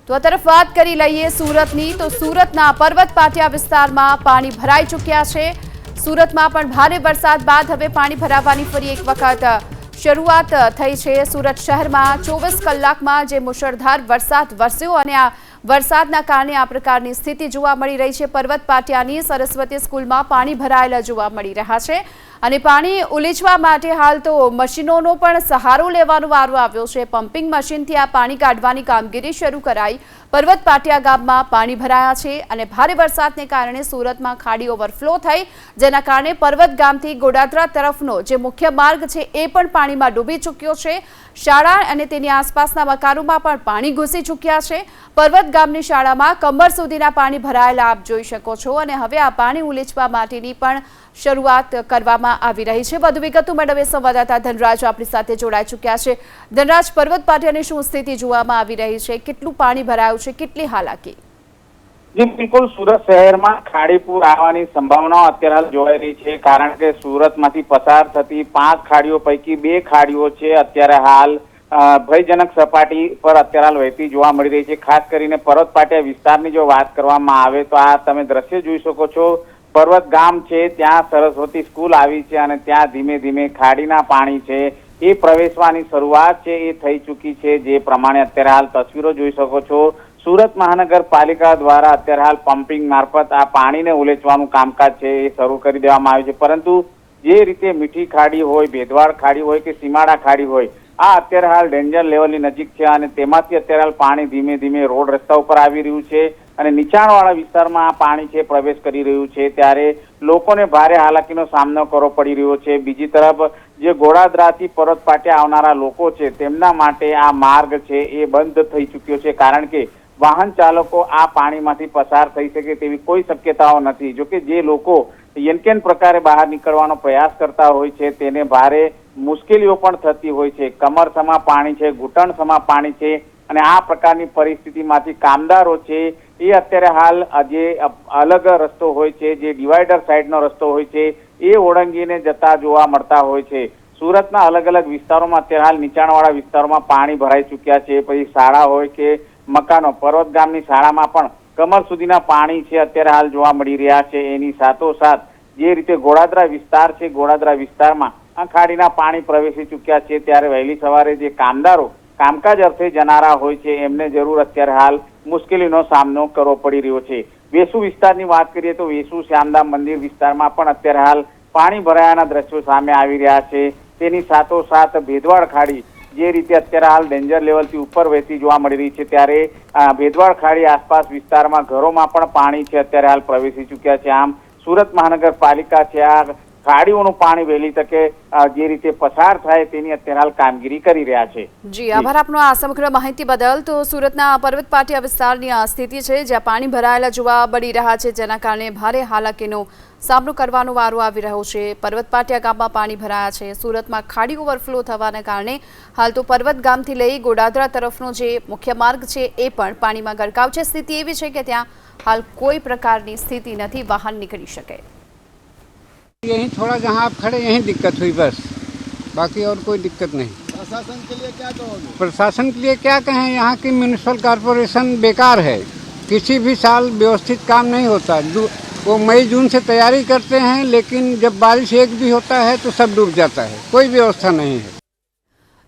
તો આ તરફ વાત કરી લઈએ સુરતની, તો સુરતના પર્વત પાટિયા વિસ્તારમાં પાણી ભરાઈ ચૂક્યા છે। સુરતમાં પણ ભારે વરસાદ બાદ હવે પાણી ભરાવાની ફરી એક વખત શરૂઆત થઈ છે। સુરત શહેરમાં 24 કલાકમાં જે મુશળધાર વરસાદ વરસ્યો અને આ વરસાદના કારણે આ પ્રકારની સ્થિતિ જોવા મળી રહી છે। પર્વત પાટિયાની સરસ્વતી સ્કૂલમાં પાણી ભરાયેલા જોવા મળી રહ્યા છે અને પાણી ઉલીચવા માટે હાલ તો મશીનોનો પણ સહારો લેવાનો વારો આવ્યો છે। પમ્પિંગ મશીનથી આ પાણી કાઢવાની કામગીરી શરૂ કરાઈ। પર્વત પાટિયા ગામમાં પાણી ભરાયા છે અને ભારે વરસાદને કારણે સુરતમાં ખાડી ઓવરફ્લો થઈ, જેના કારણે પર્વત ગામથી ગોડાદરા તરફનો જે મુખ્ય માર્ગ છે એ પણ પાણીમાં ડૂબી ચૂક્યો છે। શાળા અને તેની આસપાસના મકાનોમાં પણ પાણી ઘૂસી ચૂક્યા છે। પર્વત ગામની શાળામાં કમર સુધીના પાણી ભરાયેલા આપ જોઈ શકો છો અને હવે આ પાણી ઉલીચવા માટેની પણ શરૂઆત કરવામાં આવી રહી છે। વધુ વિગતો મેળવે સંવાદદાતા ધનરાજ આપણી સાથે જોડાઈ ચૂક્યા છે। ધનરાજ, પર્વત પાટિયાની શું સ્થિતિ જોવામાં આવી રહી છે? કેટલું પાણી ભરાયું છે? કેટલી હાલાકી? જી બિલકુલ, સુરત શહેરમાં ખાડીપુર આવવાની સંભાવના અત્યારે હાલ જોવાઈ રહી છે, કારણ કે સુરતમાંથી પસાર થતી 5 ખાડીઓ પૈકી 2 ખાડીઓ છે અત્યારે હાલ ભયજનક સપાટી પર અત્યારે હાલ વહેતી જોવા મળી રહી છે। ખાસ કરીને પર્વત પાટિયા વિસ્તારની જો વાત કરવામાં આવે તો આ તમે દ્રશ્ય જોઈ શકો છો। પર્વત ગામ છે ત્યાં સરસ્વતી સ્કૂલ આવી છે અને ત્યાં ધીમે ધીમે ખાડીના પાણી છે એ પ્રવેશવાની શરૂઆત છે એ થઈ ચૂકી છે। જે પ્રમાણે અત્યારે હાલ તસવીરો જોઈ શકો છો, સુરત મહાનગરપાલિકા દ્વારા અત્યારે હાલ પમ્પિંગ મારફત આ પાણીને ઉલેચવાનું કામકાજ છે એ શરૂ કરી દેવામાં આવ્યું છે, પરંતુ જે રીતે મીઠી ખાડી હોય, ભેદવાડ ખાડી હોય કે સીમાડા ખાડી હોય, આ અત્યારે હાલ ડેન્જર લેવલની નજીક છે અને તેમાંથી અત્યારે હાલ પાણી ધીમે ધીમે રોડ રસ્તા ઉપર આવી રહ્યું છે અને નીચાણવાળા વિસ્તારમાં આ પાણી છે પ્રવેશ કરી રહ્યું છે, ત્યારે લોકોને ભારે હાલાકીનો સામનો કરવો પડી રહ્યો છે। બીજી તરફ જે ગોડાદરાથી પર્વત પાટિયા આવનારા લોકો છે તેમના માટે આ માર્ગ છે એ બંધ થઈ ચૂક્યો છે, કારણ કે વાહન ચાલકો આ પાણીમાંથી પસાર થઈ શકે તેવી કોઈ શક્યતાઓ નથી। જોકે જે લોકો યનકેન પ્રકારે બહાર નીકળવાનો પ્રયાસ કરતા હોય છે તેને ભારે મુશ્કેલીઓ પણ થતી હોય છે। કમર સમા પાણી છે, ઘૂંટણ સમા પાણી છે અને આ પ્રકારની પરિસ્થિતિમાંથી કામદારો છે એ અત્યારે હાલ જે અલગ રસ્તો હોય છે, જે ડિવાઈડર સાઈડનો રસ્તો હોય છે એ ઓળંગીને જતા જોવા મળતા હોય છે। સુરતના અલગ અલગ વિસ્તારોમાં અત્યારે હાલ નીચાણવાળા વિસ્તારોમાં પાણી ભરાઈ ચૂક્યા છે। પછી શાળા હોય કે મકાનો, પર્વત ગામની શાળામાં પણ કમર સુધીના પાણી છે અત્યારે હાલ જોવા મળી રહ્યા છે। એની સાથોસાથ જે રીતે ગોડાદરા વિસ્તાર છે, ગોડાદરા વિસ્તારમાં આ ખાડીના પાણી પ્રવેશી ચૂક્યા છે, ત્યારે વહેલી સવારે જે કામદારો કામકાજ અર્થે જનારા હોય છે એમને જરૂર અત્યારે હાલ મુશ્કેલીનો સામનો કરવો પડી રહ્યો છે। વેસુ વિસ્તારની વાત કરીએ તો વેસુ શ્યામધામ મંદિર વિસ્તારમાં પણ અત્યારે હાલ પાણી ભરાયાના દ્રશ્યો સામે આવી રહ્યા છે। તેની સાથોસાથ ભેદવાડ ખાડી જે રીતે અત્યારે હાલ ડેન્જર લેવલથી ઉપર વહેતી જોવા મળી રહી છે, ત્યારે ભેદવાડ ખાડી આસપાસ વિસ્તારમાં ઘરોમાં પણ પાણી છે અત્યારે હાલ પ્રવેશી ચૂક્યા છે। આમ સુરત મહાનગરપાલિકા છે આ ખાડીઓનું પાણી વહેલી તકે જે રીતે પસાર થાય તેની અત્યારે હાલ કામગીરી કરી રહ્યા છે। જી આભાર આપનો આ સમગ્ર માહિતી બદલ। તો સુરતના પર્વત પાટિયા વિસ્તારની આ સ્થિતિ છે જ્યાં પાણી ભરાયેલા જોવા મળી રહ્યા છે, જેના કારણે ભારે હાલાકીનો સામનો કરવાનો વારો આવી રહ્યો છે। પર્વત પાટિયા ગામમાં પાણી ભરાયા છે। સુરતમાં ખાડી ઓવરફ્લો થવાના કારણે હાલ તો પર્વત ગામથી લઈ ગોડાદરા તરફનો જે મુખ્ય માર્ગ છે એ પણ પાણીમાં ગરકાવ છે। સ્થિતિ એવી છે કે ત્યાં હાલ કોઈ પ્રકારની સ્થિતિ નથી, વાહન નીકળી શકે। यहीं थोड़ा जहाँ आप खड़े यहीं दिक्कत हुई बस, बाकी और कोई दिक्कत नहीं। प्रशासन के लिए क्या कहोगे? प्रशासन के लिए क्या कहें, यहाँ की म्यूनिसिपल कॉरपोरेशन बेकार है, किसी भी साल व्यवस्थित काम नहीं होता। वो मई जून से तैयारी करते हैं लेकिन जब बारिश एक भी होता है तो सब डूब जाता है, कोई व्यवस्था नहीं है।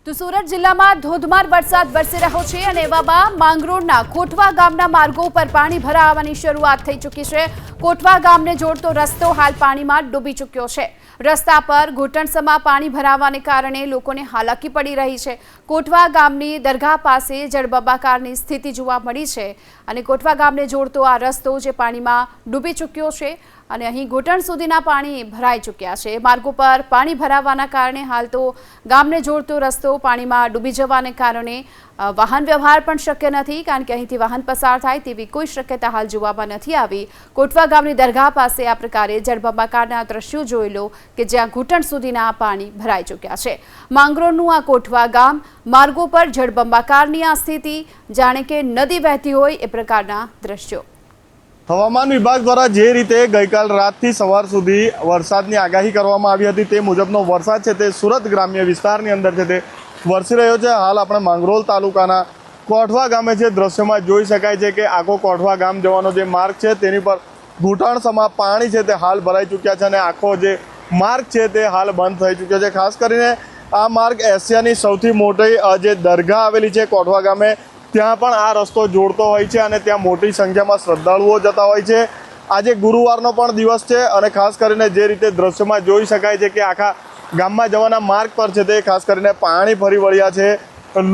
તો સુરત જિલ્લામાં ધોધમાર વરસાદ વરસી રહ્યો છે અને એવામાં માંગરોળના કોટવા ગામના માર્ગો પર પાણી ભરાવાની શરૂઆત થઈ ચૂકી છે। કોટવા ગામને જોડતો રસ્તો હાલ પાણીમાં ડૂબી ચૂક્યો છે। રસ્તા પર ઘૂંટણસમા પાણી ભરાવાને કારણે લોકોને હાલાકી પડી રહી છે। કોટવા ગામની દરગાહ પાસે જળબંબાકારની સ્થિતિ જોવા મળી છે અને કોટવા ગામને જોડતો આ રસ્તો જે પાણીમાં ડૂબી ચૂક્યો છે અને અહીં ઘૂંટણ સુધીના પાણી ભરાઈ ચૂક્યા છે। માર્ગો પર પાણી ભરાવાના કારણે હાલ તો ગામને જોડતો રસ્તો પાણીમાં ડૂબી જવાને કારણે વાહન વ્યવહાર પણ શક્ય નથી, કારણ કે અહીંથી વાહન પસાર થાય તેવી કોઈ શક્યતા હાલ જોવામાં નથી આવી। કોટવા ગામની દરગાહ પાસે આ પ્રકારે જળબંબાકારના દ્રશ્યો જોઈ લો કે જ્યાં ઘૂંટણ સુધીના પાણી ભરાઈ ચૂક્યા છે। માંગરોળનું આ કોટવા ગામ, માર્ગો પર જળબંબાકારની આ સ્થિતિ, જાણે કે નદી વહેતી હોય એ પ્રકારના દ્રશ્યો। હવામાન વિભાગ દ્વારા જે રીતે ગઈકાલ રાતથી સવાર સુધી વરસાદની આગાહી કરવામાં આવી હતી તે મુજબનો વરસાદ છે તે સુરત ગ્રામ્ય વિસ્તારની અંદર છે તે વરસી રહ્યો છે। હાલ આપણે માંગરોળ તાલુકાના કોઠવા ગામે જે દ્રશ્યમાં જોઈ શકાય છે કે આખો કોઠવા ગામ જવાનો જે માર્ગ છે તેની પર ઘૂંટણસમાં પાણી છે તે હાલ ભરાઈ ચૂક્યા છે અને આખો જે માર્ગ છે તે હાલ બંધ થઈ ચૂક્યો છે. ખાસ કરીને આ માર્ગ એશિયાની સૌથી મોટી જે દરગાહ આવેલી છે કોઠવા ગામે ત્યાં પણ આ રસ્તો જોડતો હોય છે અને ત્યાં મોટી સંખ્યામાં શ્રદ્ધાળુઓ જતા હોય છે. આજે ગુરુવારનો પણ દિવસ છે અને ખાસ કરીને જે રીતે દ્રશ્યમાં જોઈ શકાય છે કે આખા ગામમાં જવાના માર્ગ પર છે તે ખાસ કરીને પાણી ફરી વળ્યા છે.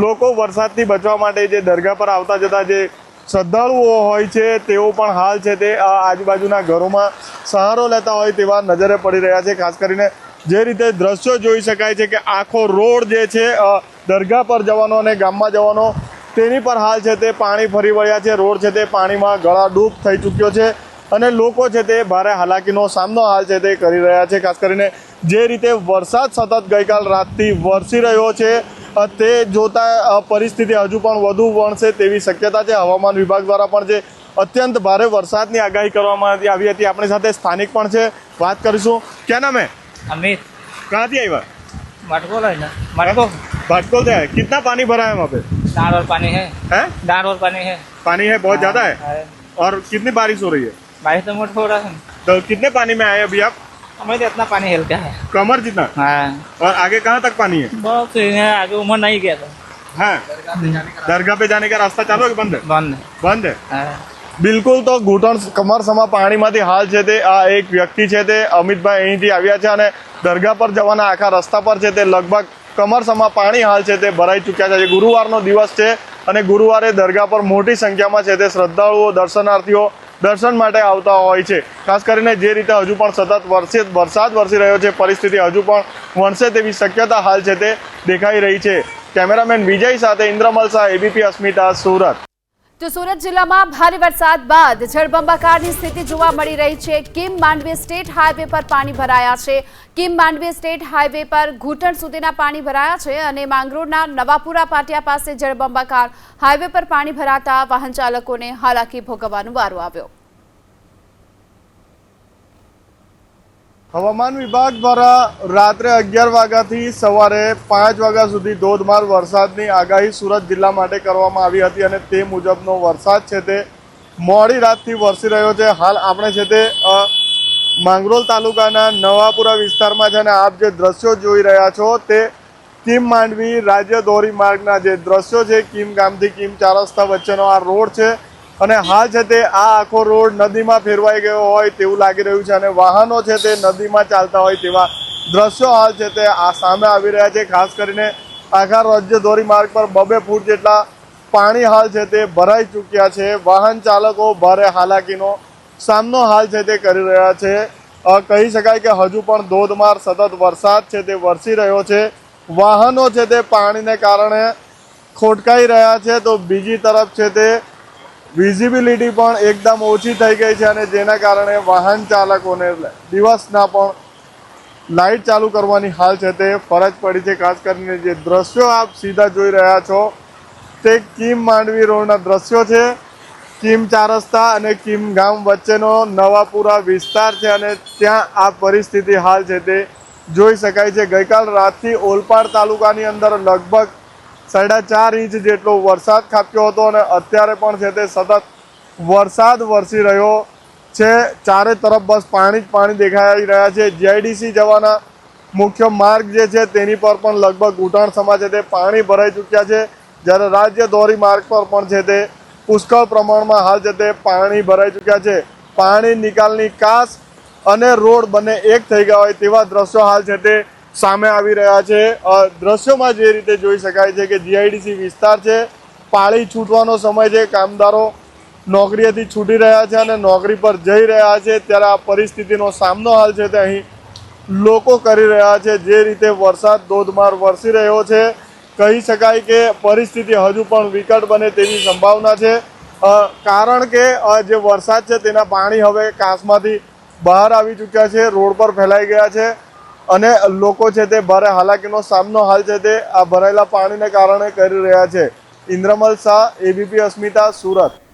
લોકો વરસાદથી બચવા માટે જે દરગાહ પર આવતા જતા જે શ્રદ્ધાળુઓ હોય છે તેઓ પણ હાલ છે તે આજુબાજુના ઘરોમાં સહારો લેતા હોય તેવા નજરે પડી રહ્યા છે. ખાસ કરીને જે રીતે દ્રશ્યો જોઈ શકાય છે કે આખો રોડ જે છે દરગાહ પર જવાનો અને ગામમાં જવાનો તેની પર હાલ છે તે પાણી ફરી વળ્યા છે. રોડ છે તે પાણીમાં ગળાડૂબ થઈ ચૂક્યો છે અને લોકો છે તે ભારે હાલાકીનો સામનો હાલ છે તે કરી રહ્યા છે. ખાસ કરીને જે રીતે વરસાદ સતત ગઈકાલ રાતથી વરસી રહ્યો છે તે જોતા પરિસ્થિતિ હજુ પણ વધુ વણશે તેવી શક્યતા છે. હવામાન વિભાગ દ્વારા પણ જે અત્યંત ભારે વરસાદની આગાહી કરવામાં આવી હતી. આપણી સાથે સ્થાનિક પણ છે, વાત કરીશું. ક્યાં નામ હે? अमित कहाँ આવ્યા? मटकोल है ना, मटको भाटकोल से है. कितना पानी भरा है वहाँ पे? दार और पानी है, हैं? दार और पानी है. पानी है बहुत ज्यादा है. है। और कितनी बारिश हो रही है? बारिश तो मोट हो रहा है. तो कितने पानी में आए अभी आप? हमें तो इतना पानी हिलता है. कमर जितना? हाँ, और आगे कहाँ तक पानी है? बहुत सही है. आगे उम्र नहीं गया था. हाँ, दरगाह पे जाने का रास्ता चालू है कि बंद है? बंद है. બંધ है. हाँ. બિલકુલ. તો ઘૂંટણ કમરસમાં પાણીમાંથી હાલ છે તે આ એક વ્યક્તિ છે તે અમિતભાઈ અહીંથી આવ્યા છે અને દરગાહ પર જવાના આખા રસ્તા પર છે તે લગભગ કમરસમાં પાણી હાલ છે તે ભરાઈ ચૂક્યા છે. ગુરુવારનો દિવસ છે અને ગુરુવારે દરગાહ પર મોટી સંખ્યામાં છે તે શ્રદ્ધાળુઓ દર્શનાર્થીઓ દર્શન માટે આવતા હોય છે. ખાસ કરીને જે રીતે હજુ પણ સતત વરસાદ વરસી રહ્યો છે પરિસ્થિતિ હજુ પણ વણશે તેવી શક્યતા હાલ છે તે દેખાઈ રહી છે. કેમેરામેન વિજય સાથે ઇન્દ્રમલ શાહ, એબીપી અસ્મિતા, સુરત. તો સુરત જિલ્લામાં ભારે વરસાદ બાદ જળબંબાકારની સ્થિતિ જોવા મળી રહી છે. કિમ માંડવી સ્ટેટ હાઈવે પર પાણી ભરાયા છે. કિમ માંડવી સ્ટેટ હાઈવે પર ઘૂંટણ સુધીના પાણી ભરાયા છે અને માંગરોળના નવાપુરા પાટિયા પાસે જળબંબાકાર હાઈવે પર પાણી ભરાતા વાહન ચાલકોને હાલાકી ભોગવવાનો વારો આવ્યો. હવામાન વિભાગ દ્વારા રાત્રે 11 વાગ્યાથી સવારે 5 વાગ્યા સુધી ધોધમાર વરસાદની આગાહી સુરત જિલ્લા માટે કરવામાં આવી હતી અને તે મુજબનો વરસાદ છે તે મોડી રાતથી વરસી રહ્યો છે. હાલ આપણે છે તે માંગરોળ તાલુકાના નવાપુરા વિસ્તારમાં છે અને આપ જે દ્રશ્યો જોઈ રહ્યા છો તે કિમ માંડવી રાજ્ય ધોરીમાર્ગના જે દ્રશ્યો છે. કિમ ગામથી કિમ 4 રસ્તા વચ્ચેનો આ રોડ છે અને હાલ છે તે આ આખો રોડ નદીમાં ફેરવાઈ ગયો હોય તેવું લાગી રહ્યું છે અને વાહનો છે તે નદીમાં ચાલતા હોય તેવા દ્રશ્યો હાલ છે તે આ સામે આવી રહ્યા છે. ખાસ કરીને આખા રાજ્ય ધોરીમાર્ગ પર 2 ફૂટ જેટલા પાણી હાલ છે તે ભરાઈ ચૂક્યા છે. વાહન ચાલકો ભારે હાલાકીનો સામનો હાલ છે તે કરી રહ્યા છે. કહી શકાય કે હજુ પણ ધોધમાર સતત વરસાદ છે તે વરસી રહ્યો છે. વાહનો છે તે પાણીને કારણે ખોટકાઈ રહ્યા છે તો બીજી તરફ છે તે વિઝિબિલિટી પણ એકદમ ઓછી થઈ ગઈ છે અને જેના કારણે વાહન ચાલકોને દિવસના પણ લાઇટ ચાલુ કરવાની હાલ છે તે ફરજ પડી છે. ખાસ કરીને જે દ્રશ્યો આપ સીધા જોઈ રહ્યા છો તે કિમ માંડવી રોડના દ્રશ્યો છે. કિમ 4 રસ્તા અને કિમ ગામ વચ્ચેનો નવાપુરા વિસ્તાર છે અને ત્યાં આ પરિસ્થિતિ હાલ છે તે જોઈ શકાય છે. ગઈકાલ રાતથી ઓલપાડ તાલુકાની અંદર લગભગ 4.5 ઇંચ જેટલો વરસાદ ખાબક્યો હતો અને અત્યારે પણ છે તે સતત વરસાદ વરસી રહ્યો છે. ચારે તરફ બસ પાણી જ પાણી દેખાઈ રહ્યા છે. જીઆઈડીસી જવાના મુખ્ય માર્ગ જે છે તેની પર પણ લગભગ ઘૂંટણસમાં છે તે પાણી ભરાઈ ચૂક્યા છે. જ્યારે રાજ્ય ધોરી માર્ગ પર પણ છે તે પુષ્કળ પ્રમાણમાં હાલ છે તે પાણી ભરાઈ ચૂક્યા છે. પાણી નિકાલની કાસ અને રોડ બંને એક થઈ ગયા હોય તેવા દ્રશ્યો હાલ છે તે સામે આવી રહ્યા છે. દ્રશ્યોમાં જે રીતે જોઈ શકાય છે કે જીઆઈડીસી વિસ્તાર છે, પાળી છૂટવાનો સમય છે, કામદારો નોકરીએથી છૂટી રહ્યા છે અને નોકરી પર જઈ રહ્યા છે ત્યારે આ પરિસ્થિતિનો સામનો હાલ છે તે અહીં લોકો કરી રહ્યા છે. જે રીતે વરસાદ ધોધમાર વરસી રહ્યો છે કહી શકાય કે પરિસ્થિતિ હજુ પણ વિકટ બને તેવી સંભાવના છે. કારણ કે જે વરસાદ છે તેના પાણી હવે કાસમાંથી બહાર આવી ચૂક્યા છે, રોડ પર ફેલાઈ ગયા છે અને લોકો છે તે ભારે હાલાકીનો સામનો હાલ છે તે આ ભરાયેલા પાણીને કારણે કરી રહ્યા છે. ઇન્દ્રમલ શાહ, એબીપી અસ્મિતા, સુરત.